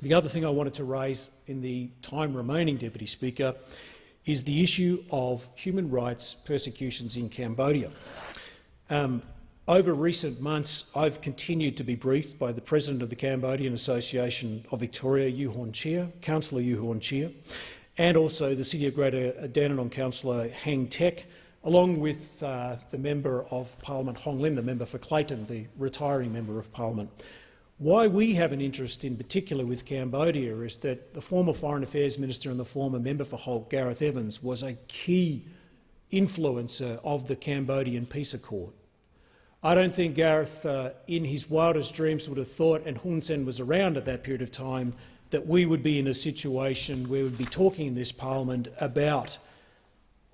The other thing I wanted to raise in the time remaining, Deputy Speaker, is the issue of human rights persecutions in Cambodia. Over recent months, I've continued to be briefed by the President of the Cambodian Association of Victoria, U Horn Chia, Councillor U Horn Chia, and also the City of Greater Dandenong Councillor Heng Tek, along with the Member of Parliament Hong Lim, the member for Clayton, the retiring Member of Parliament. Why we have an interest in particular with Cambodia is that the former Foreign Affairs Minister and the former Member for Holt, Gareth Evans, was a key influencer of the Cambodian peace accord. I don't think Gareth, in his wildest dreams, would have thought, and Hun Sen was around at that period of time, that we would be in a situation where we'd be talking in this parliament about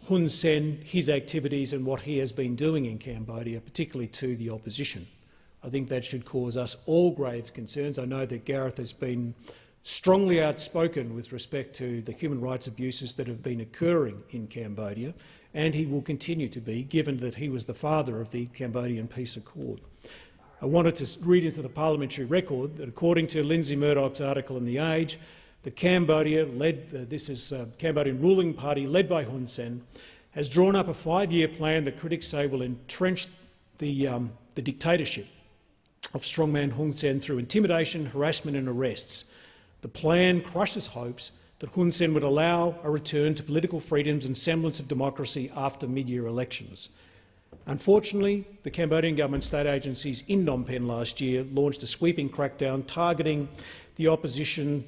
Hun Sen, his activities and what he has been doing in Cambodia, particularly to the opposition. I think that should cause us all grave concerns. I know that Gareth has been strongly outspoken with respect to the human rights abuses that have been occurring in Cambodia, and he will continue to be, given that he was the father of the Cambodian Peace Accord. I wanted to read into the parliamentary record that, according to Lindsay Murdoch's article in The Age, the Cambodian ruling party led by Hun Sen has drawn up a 5-year plan that critics say will entrench the dictatorship of strongman Hun Sen through intimidation, harassment and arrests. The plan crushes hopes that Hun Sen would allow a return to political freedoms and semblance of democracy after mid-year elections. Unfortunately, the Cambodian government state agencies in Phnom Penh last year launched a sweeping crackdown targeting the opposition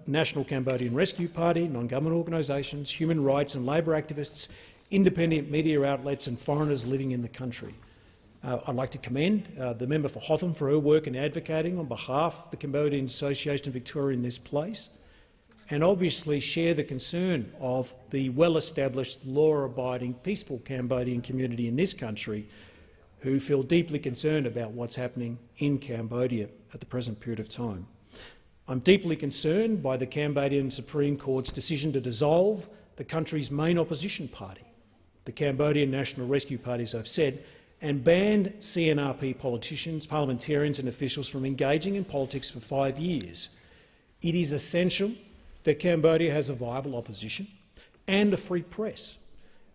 National Cambodian Rescue Party, non-government organisations, human rights and labour activists, independent media outlets and foreigners living in the country. I'd like to commend the member for Hotham for her work in advocating on behalf of the Cambodian Association of Victoria in this place, and obviously share the concern of the well-established, law-abiding, peaceful Cambodian community in this country who feel deeply concerned about what's happening in Cambodia at the present period of time. I'm deeply concerned by the Cambodian Supreme Court's decision to dissolve the country's main opposition party, the Cambodian National Rescue Party, as I've said, and banned CNRP politicians, parliamentarians and officials from engaging in politics for 5 years. It is essential that Cambodia has a viable opposition and a free press.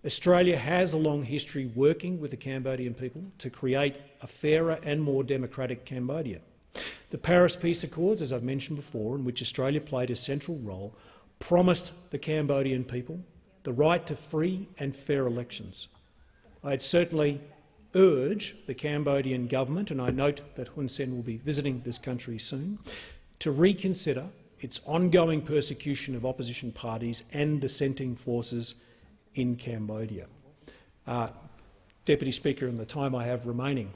Australia has a long history working with the Cambodian people to create a fairer and more democratic Cambodia. The Paris Peace Accords, as I've mentioned before, in which Australia played a central role, promised the Cambodian people the right to free and fair elections. I'd certainly urge the Cambodian government, and I note that Hun Sen will be visiting this country soon, to reconsider its ongoing persecution of opposition parties and dissenting forces in Cambodia. Deputy Speaker, in the time I have remaining,